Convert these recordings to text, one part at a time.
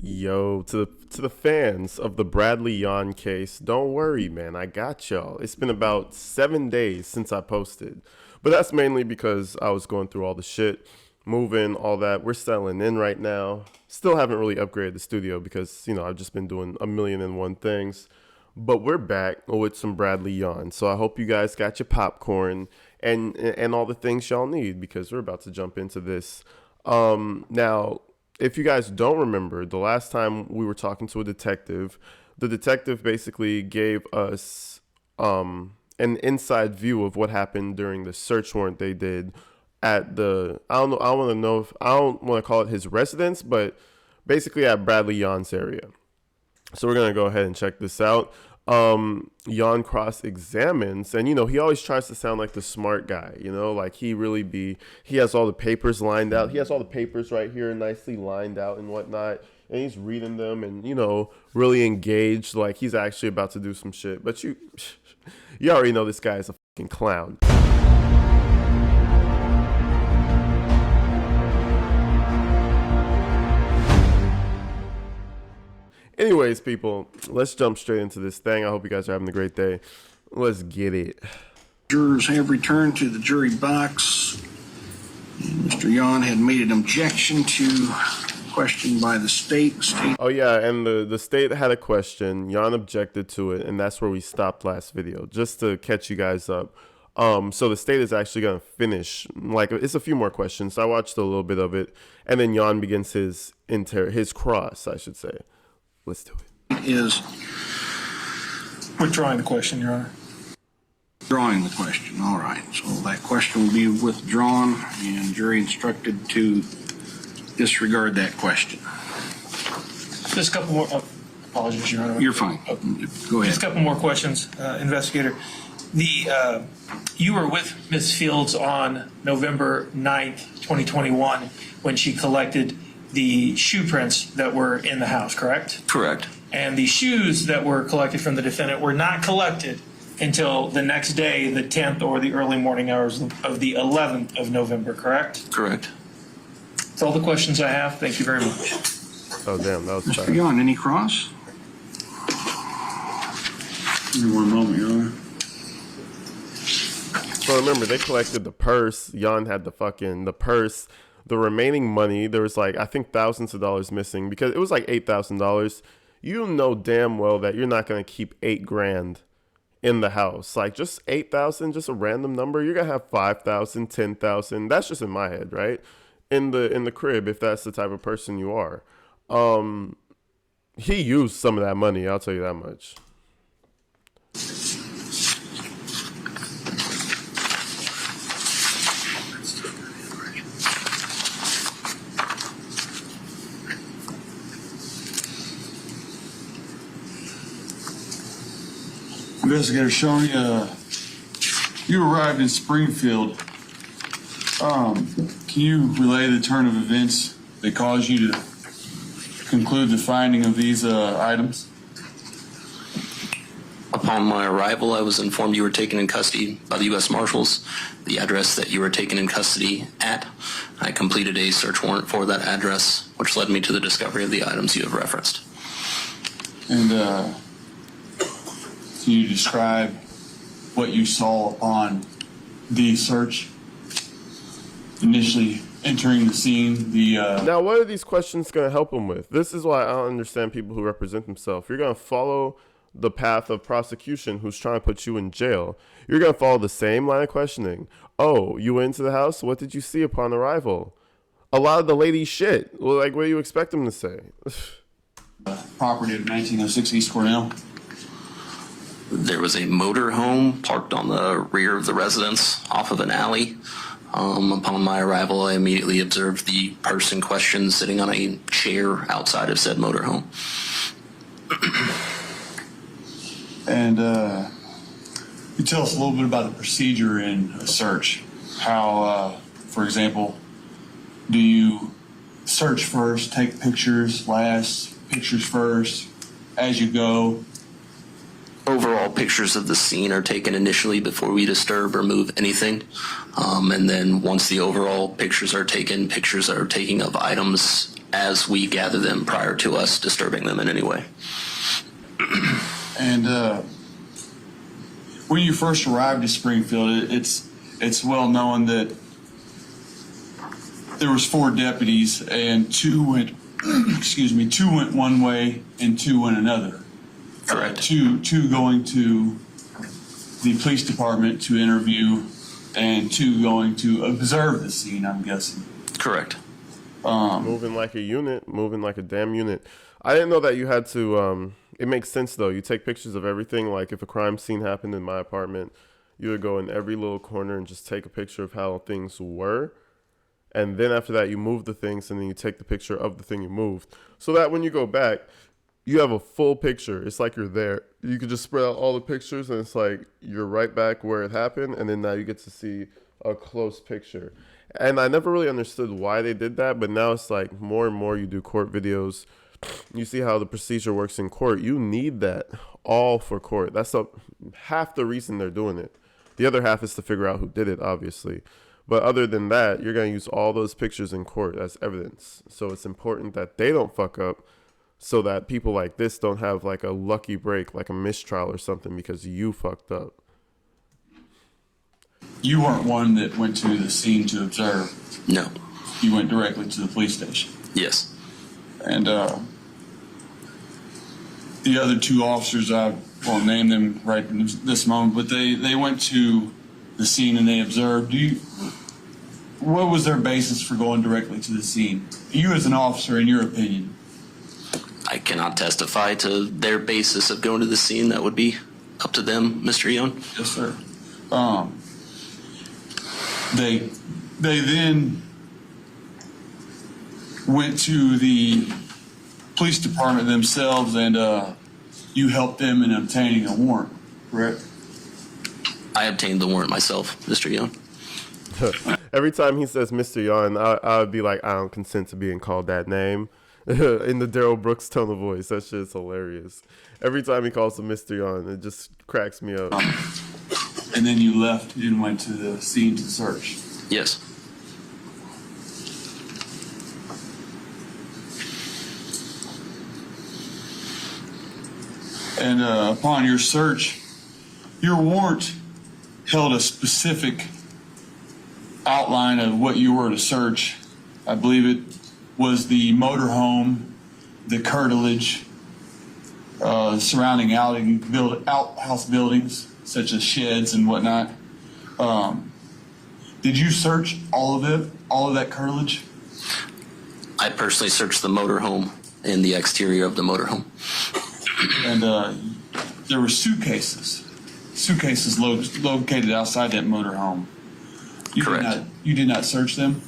Yo, to the fans of the Bradley Yawn case, don't worry, man. I got y'all. It's been about 7 days since I posted, but that's mainly because I was going through all the shit, moving, all that. We're settling in right now. Still haven't really upgraded the studio because I've just been doing a million and one things. But we're back with some Bradley Yawn. So I hope you guys got your popcorn and all the things y'all need because we're about to jump into this. Now, if you guys don't remember, the last time we were talking to a detective, the detective basically gave us an inside view of what happened during the search warrant they did at the I don't want to call it his residence, but basically at Bradley Yawn's area. So we're gonna go ahead and check this out. Yawn cross examines, and he always tries to sound like the smart guy. Like he has all the papers lined out. He has all the papers right here, nicely lined out and whatnot. And he's reading them, and really engaged, like he's actually about to do some shit. But you already know this guy is a fucking clown. Anyways, people, let's jump straight into this thing. I hope you guys are having a great day. Let's get it. Jurors have returned to the jury box. And Mr. Yohn had made an objection to question by the state. Oh, yeah, and the state had a question. Yawn objected to it, and that's where we stopped last video, just to catch you guys up. So the state is actually going to finish, it's a few more questions. So I watched a little bit of it, and then Yawn begins his cross, I should say. Let's do it. Is withdrawing the question, Your Honor. Withdrawing the question. All right. So that question will be withdrawn, and jury instructed to disregard that question. Just a couple more. Apologies, Your Honor. You're fine. Go ahead. Just a couple more questions, investigator. You were with Ms. Fields on November 9th, 2021, when she collected the shoe prints that were in the house, correct? Correct. And the shoes that were collected from the defendant were not collected until the next day, the 10th or the early morning hours of the 11th of November, correct? Correct. That's all the questions I have. Thank you very much. Oh, damn, that was Mr. Yohn, any cross? Give me one moment, Your Honor. So remember, they collected the purse. Yawn had the purse. The remaining money, there was I think thousands of dollars missing because it was like $8,000. You know damn well that you're not going to keep $8,000 in the house. Just 8,000, just a random number. You're going to have 5,000, 10,000. That's just in my head, right? In the crib, if that's the type of person you are. He used some of that money, I'll tell you that much. Investigator Yohn, you arrived in Springfield. Can you relay the turn of events that caused you to conclude the finding of these items? Upon my arrival, I was informed you were taken in custody by the U.S. Marshals. The address that you were taken in custody at, I completed a search warrant for that address, which led me to the discovery of the items you have referenced. And can you describe what you saw upon the search? Initially entering the scene, Now, what are these questions going to help him with? This is why I don't understand people who represent themselves. You're going to follow the path of prosecution who's trying to put you in jail. You're going to follow the same line of questioning. Oh, you went into the house? What did you see upon arrival? A lot of the ladies shit. Well, what do you expect them to say? property of 1906 East Cornell. There was a motor home parked on the rear of the residence off of an alley. Upon my arrival, I immediately observed the person in question sitting on a chair outside of said motor home. And you tell us a little bit about the procedure in a search. How, for example, do you search first, take pictures last, pictures first, as you go? Overall pictures of the scene are taken initially before we disturb or move anything. And then once the overall pictures are taken of items as we gather them prior to us disturbing them in any way. And when you first arrived to Springfield, it's well known that there was 4 deputies and 2 went, two went one way and 2 went another. Correct. Two going to the police department to interview, and 2 going to observe the scene, I'm guessing. Correct. Moving like a unit, moving like a damn unit. I didn't know that you had to, it makes sense though. You take pictures of everything. Like if a crime scene happened in my apartment, you would go in every little corner and just take a picture of how things were. And then after that, you move the things and then you take the picture of the thing you moved. So that when you go back, you have a full picture. It's like you're there. You could just spread out all the pictures and it's like you're right back where it happened. And then now you get to see a close picture. And I never really understood why they did that. But now it's like more and more you do court videos. You see how the procedure works in court. You need that all for court. That's half the reason they're doing it. The other half is to figure out who did it, obviously. But other than that, you're going to use all those pictures in court as evidence. So it's important that they don't fuck up so that people like this don't have like a lucky break, like a mistrial or something because you fucked up. You weren't one that went to the scene to observe. No. You went directly to the police station. Yes. And the other 2 officers, I won't name them right in this moment, but they went to the scene and they observed. What was their basis for going directly to the scene? You as an officer, in your opinion. I cannot testify to their basis of going to the scene. That would be up to them, Mr. Yohn. Yes, sir. They then went to the police department themselves, and you helped them in obtaining a warrant, correct? I obtained the warrant myself, Mr. Yohn. Every time he says Mr. Yawn, I would be like, I don't consent to being called that name. In the Daryl Brooks tone of voice. That shit's hilarious. Every time he calls him Mr. Yawn, it just cracks me up. And then you left and went to the scene to search. Yes. And upon your search, your warrant held a specific outline of what you were to search. I believe it was the motorhome, the curtilage, surrounding outhouse buildings, such as sheds and whatnot. Did you search all of it, all of that curtilage? I personally searched the motorhome and the exterior of the motorhome. And there were suitcases located outside that motorhome. Correct. You did not search them?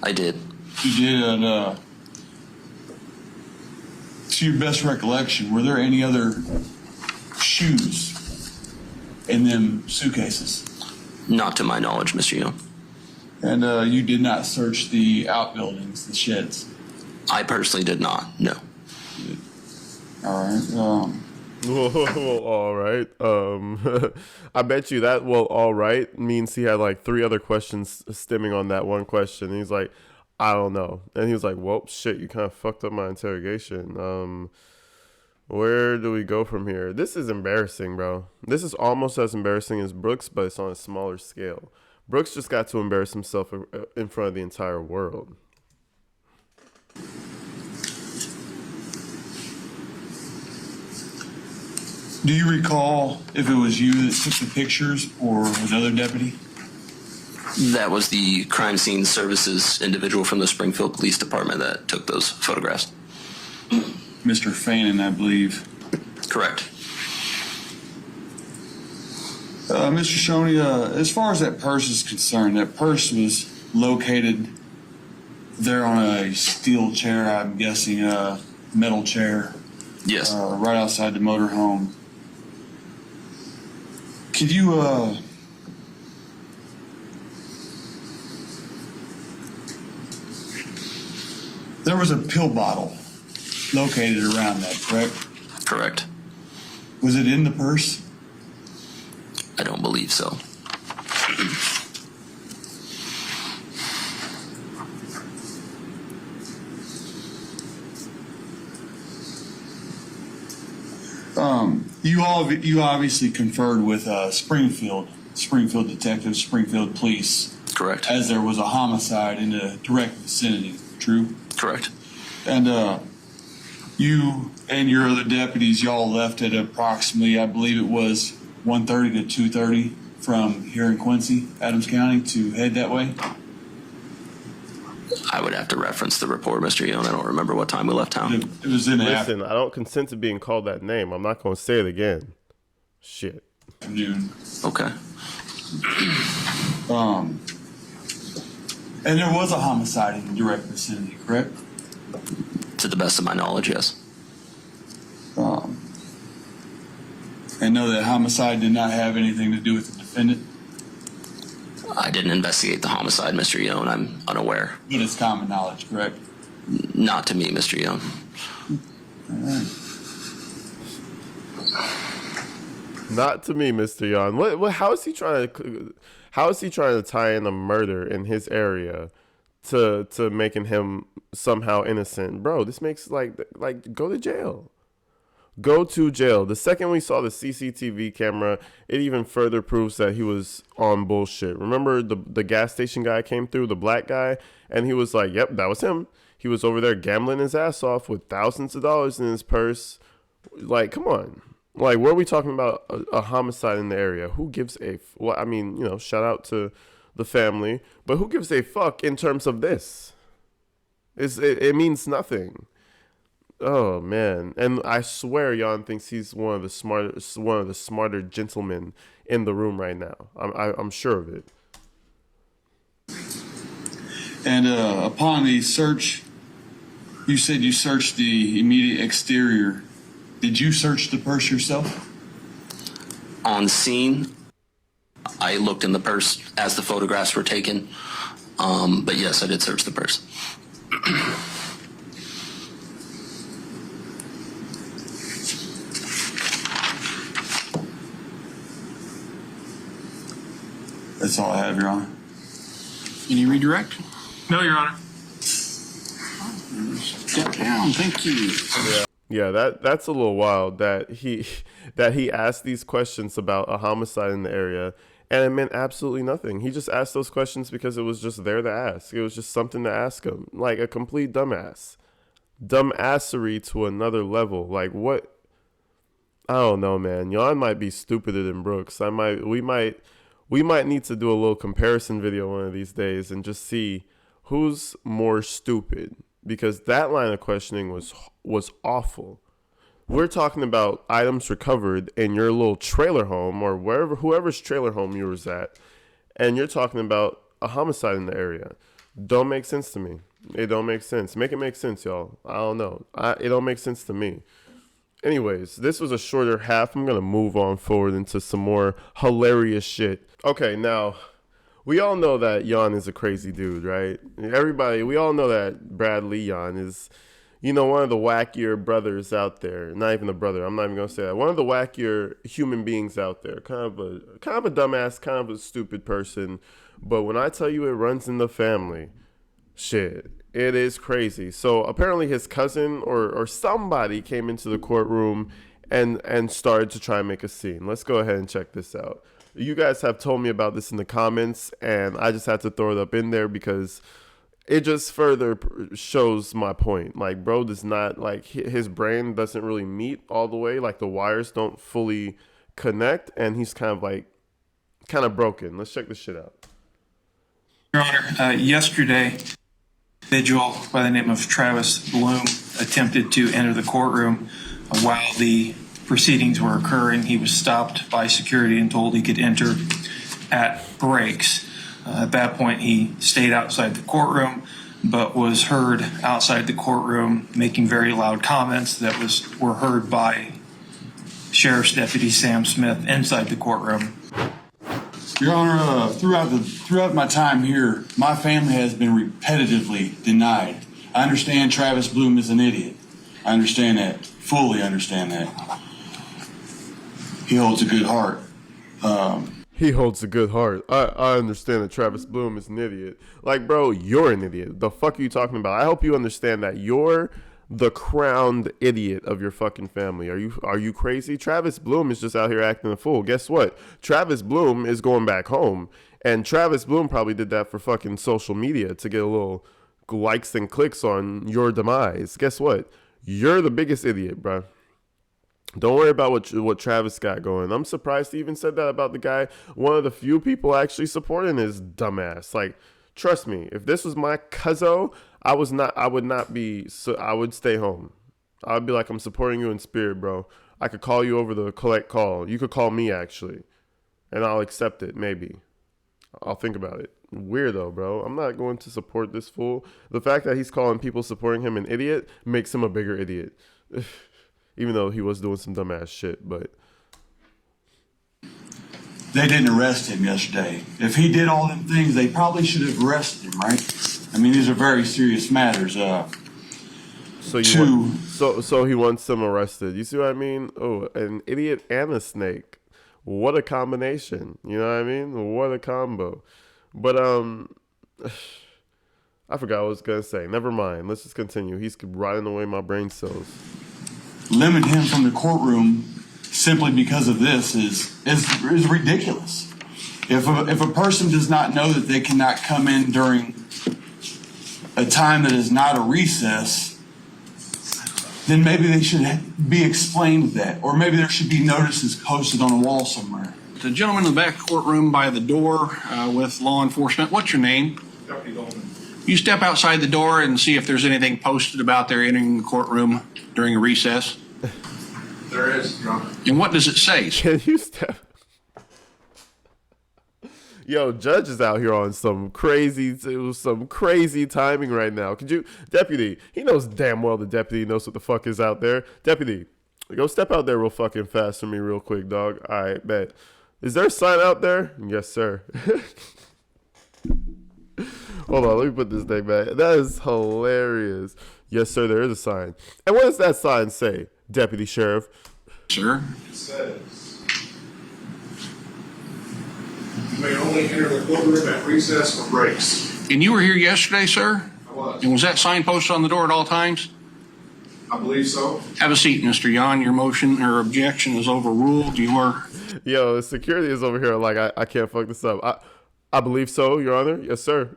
I did. You did, and to your best recollection, were there any other shoes in them suitcases? Not to my knowledge, Mr. Yohn. And you did not search the outbuildings, the sheds? I personally did not, no. All right. Well, all right. I bet you that, well, all right, means he had like 3 other questions stemming on that one question. And he's like, I don't know. And he was like, well, shit, you kind of fucked up my interrogation. Where do we go from here? This is embarrassing, bro. This is almost as embarrassing as Brooks, but it's on a smaller scale. Brooks just got to embarrass himself in front of the entire world. Do you recall if it was you that took the pictures or another deputy? That was the crime scene services individual from the Springfield Police Department that took those photographs. Mr. Fannin, I believe. Correct. Mr. Shoney, as far as that purse is concerned, that purse was located there on a steel chair, I'm guessing a metal chair. Yes. Right outside the motorhome. Could you, there was a pill bottle located around that, correct? Correct. Was it in the purse? I don't believe so. You obviously conferred with Springfield detectives, Springfield police, Correct. as there was a homicide in the direct vicinity. True. Correct. And you and your other deputies, y'all left at approximately, I believe it was 1:30 to 2:30 from here in Quincy, Adams County, to head that way. I would have to reference the report, Mr. Yohn. I don't remember what time we left town. It was in the Listen, I don't consent to being called that name. I'm not going to say it again. Shit. afternoon. Okay. And there was a homicide in the direct vicinity, correct? To the best of my knowledge, yes. I know that homicide did not have anything to do with the defendant, I didn't investigate the homicide, Mr. Yohn. I'm unaware. but it's common knowledge, correct? Not to me, Mr. Yohn. Not to me, Mr. Yawn. What? How is he trying to? How is he trying to tie in a murder in his area to making him somehow innocent, bro? This makes like go to jail. Go to jail. The second we saw the CCTV camera, it even further proves that he was on bullshit. Remember the gas station guy came through, the black guy, and he was like, "Yep, that was him." He was over there gambling his ass off with thousands of dollars in his purse. Like, come on. Like, what are we talking about? A homicide in the area. Who gives a... Well, I mean, shout out to the family. But who gives a fuck in terms of this? It means nothing. Oh, man. And I swear Yawn thinks he's one of the smarter gentlemen in the room right now. I'm sure of it. And upon the search, you said you searched the immediate exterior. Did you search the purse yourself? On scene, I looked in the purse as the photographs were taken. But yes, I did search the purse. That's all I have, Your Honor. Any redirect? No, Your Honor. Step down, thank you. Yeah, that's a little wild that he asked these questions about a homicide in the area, and it meant absolutely nothing. He just asked those questions because it was just there to ask. It was just something to ask him, like a complete dumbass, dumbassery to another level. Like what? I don't know, man. Yawn might be stupider than Brooks. We might need to do a little comparison video one of these days and just see who's more stupid. Because that line of questioning was awful. We're talking about items recovered in your little trailer home or whoever's trailer home you was at, and you're talking about a homicide in the area. Don't make sense to me. It don't make sense. Make it make sense, y'all. I don't know. It don't make sense to me. Anyways, this was a shorter half. I'm gonna move on forward into some more hilarious shit. Okay, now. We all know that Yawn is a crazy dude, right? We all know that Bradley Yawn is, one of the wackier brothers out there. Not even a brother. I'm not even gonna say that. One of the wackier human beings out there. Kind of a dumbass, kind of a stupid person. But when I tell you it runs in the family, shit, it is crazy. So apparently his cousin or somebody came into the courtroom and started to try and make a scene. Let's go ahead and check this out. You guys have told me about this in the comments, and I just had to throw it up in there because it just further shows my point. Like, bro does not, his brain doesn't really meet all the way. Like, the wires don't fully connect, and he's kind of broken. Let's check this shit out. Your Honor, yesterday, an individual by the name of Travis Bloom attempted to enter the courtroom while the proceedings were occurring. He was stopped by security and told he could enter at breaks. At that point, he stayed outside the courtroom, but was heard outside the courtroom making very loud comments that were heard by Sheriff's Deputy Sam Smith inside the courtroom. Your Honor, throughout my time here, my family has been repetitively denied. I understand Travis Bloom is an idiot. I understand that, fully understand that. He holds a good heart. He holds a good heart. I understand that Travis Bloom is an idiot. Like, bro, you're an idiot. The fuck are you talking about? I hope you understand that you're the crowned idiot of your fucking family. Are you crazy? Travis Bloom is just out here acting a fool. Guess what? Travis Bloom is going back home, and Travis Bloom probably did that for fucking social media to get a little likes and clicks on your demise. Guess what? You're the biggest idiot, bro. Don't worry about what Travis got going. I'm surprised he even said that about the guy, one of the few people actually supporting his dumbass. Like, trust me, if this was my cuzzo, I would stay home. I'd be like, I'm supporting you in spirit, bro. I could call you over the collect call. You could call me, actually, and I'll accept it, maybe. I'll think about it. Weirdo, bro. I'm not going to support this fool. The fact that he's calling people supporting him an idiot makes him a bigger idiot. Even though he was doing some dumbass shit, but... They didn't arrest him yesterday. If he did all them things, they probably should have arrested him, right? I mean, these are very serious matters. So he wants them arrested. You see what I mean? Oh, an idiot and a snake. What a combination. You know what I mean? What a combo. But, I forgot what I was going to say. Never mind. Let's just continue. He's rotting away my brain cells. Limit him from the courtroom simply because of this is ridiculous. If a person does not know that they cannot come in during a time that is not a recess, then maybe they should be explained that, or maybe there should be notices posted on a wall somewhere. The gentleman in the back courtroom by the door with law enforcement, what's your name? Deputy Yohn. You step outside the door and see if there's anything posted about their entering the courtroom during a recess. There is, Your Honor. And what does it say? Can you step? Yo, Judge is out here on some crazy timing right now. Could you, Deputy? He knows damn well the deputy knows what the fuck is out there. Deputy, go step out there real fucking fast for me, real quick, dog. All right, bet. Is there a sign out there? Yes, sir. Hold on, let me put this thing back. That is hilarious. Yes, sir, there is a sign. And what does that sign say, Deputy Sheriff? Sir? It says, you may only enter the courtroom at recess or breaks. And you were here yesterday, sir? I was. And was that sign posted on the door at all times? I believe so. Have a seat, Mr. Yawn. Your motion or objection is overruled. Yo, security is over here like, I can't fuck this up. I believe so, Your Honor. Yes, sir.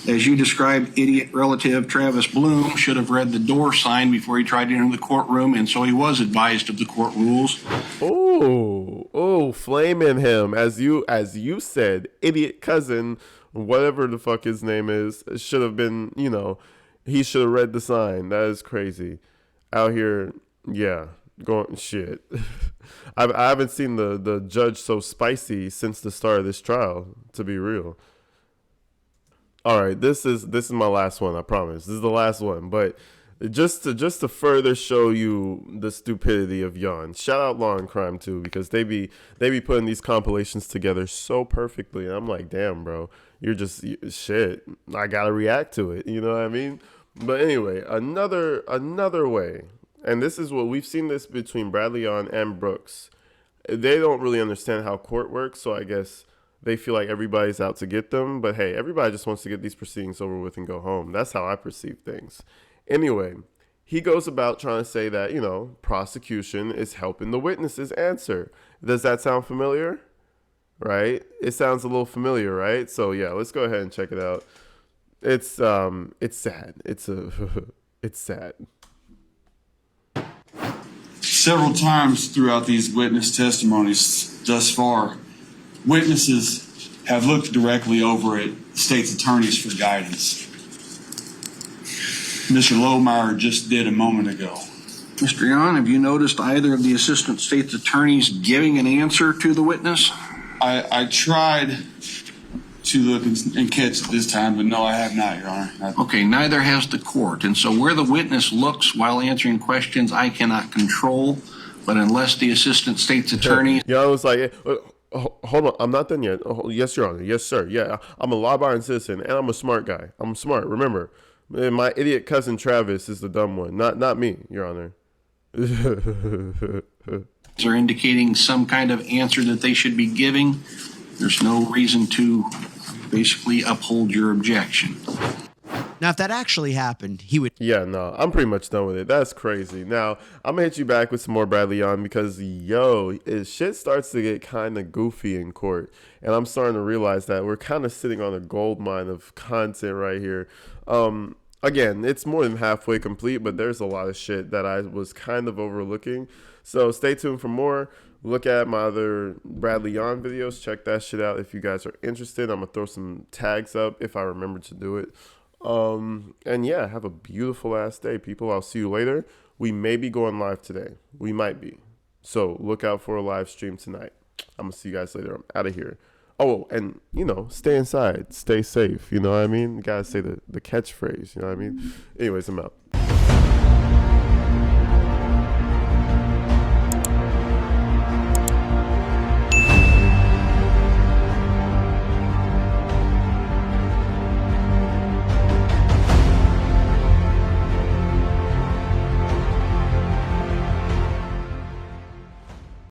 As you described, idiot relative Travis Bloom should have read the door sign before he tried to enter the courtroom, and so he was advised of the court rules. Oh, flaming him. As you said, idiot cousin, whatever the fuck his name is, should have been, he should have read the sign. That is crazy. Out here, yeah, going shit. I haven't seen the judge so spicy since the start of this trial, to be real. All right, this is my last one, I promise. This is the last one, but just to further show you the stupidity of Yawn. Shout out Law and Crime too, because they be putting these compilations together so perfectly, and I'm like, damn, bro, you're just shit. I gotta react to it, you know what I mean? But anyway, another way, and this is what we've seen this between Bradley Yawn and Brooks. They don't really understand how court works, so I guess they feel like everybody's out to get them. But hey, everybody just wants to get these proceedings over with and go home. That's how I perceive things. Anyway, he goes about trying to say that, prosecution is helping the witnesses answer. Does that sound familiar? Right? It sounds a little familiar, right? So yeah, let's go ahead and check it out. It's sad. It's sad. Several times throughout these witness testimonies thus far, witnesses have looked directly over at state's attorneys for guidance. Mr. Lohmeyer just did a moment ago. Mr. Yawn, have you noticed either of the assistant state's attorneys giving an answer to the witness? I tried to look and catch it this time, but no, I have not, Your Honor. Okay, neither has the court. And so where the witness looks while answering questions, I cannot control. But unless the assistant state's attorney... Yeah, I was like, hold on, I'm not done yet. Oh, yes, Your Honor. Yes, sir. Yeah, I'm a law-abiding citizen, and I'm a smart guy. I'm smart, remember. My idiot cousin Travis is the dumb one, not me, Your Honor. are indicating some kind of answer that they should be giving, there's no reason to basically uphold your objection. Now, if that actually happened, he would. Yeah, no, I'm pretty much done with it. That's crazy. Now, I'm going to hit you back with some more Bradley Yawn because, shit starts to get kind of goofy in court. And I'm starting to realize that we're kind of sitting on a gold mine of content right here. Again, it's more than halfway complete, but there's a lot of shit that I was kind of overlooking. So stay tuned for more. Look at my other Bradley Yawn videos. Check that shit out if you guys are interested. I'm going to throw some tags up if I remember to do it. And yeah, have a beautiful ass day, people. I'll see you later. We may be going live today. We might be. So look out for a live stream tonight. I'm gonna see you guys later. I'm out of here. Oh, and stay inside, stay safe. You know what I mean? You gotta say the catchphrase. You know what I mean? Anyways, I'm out.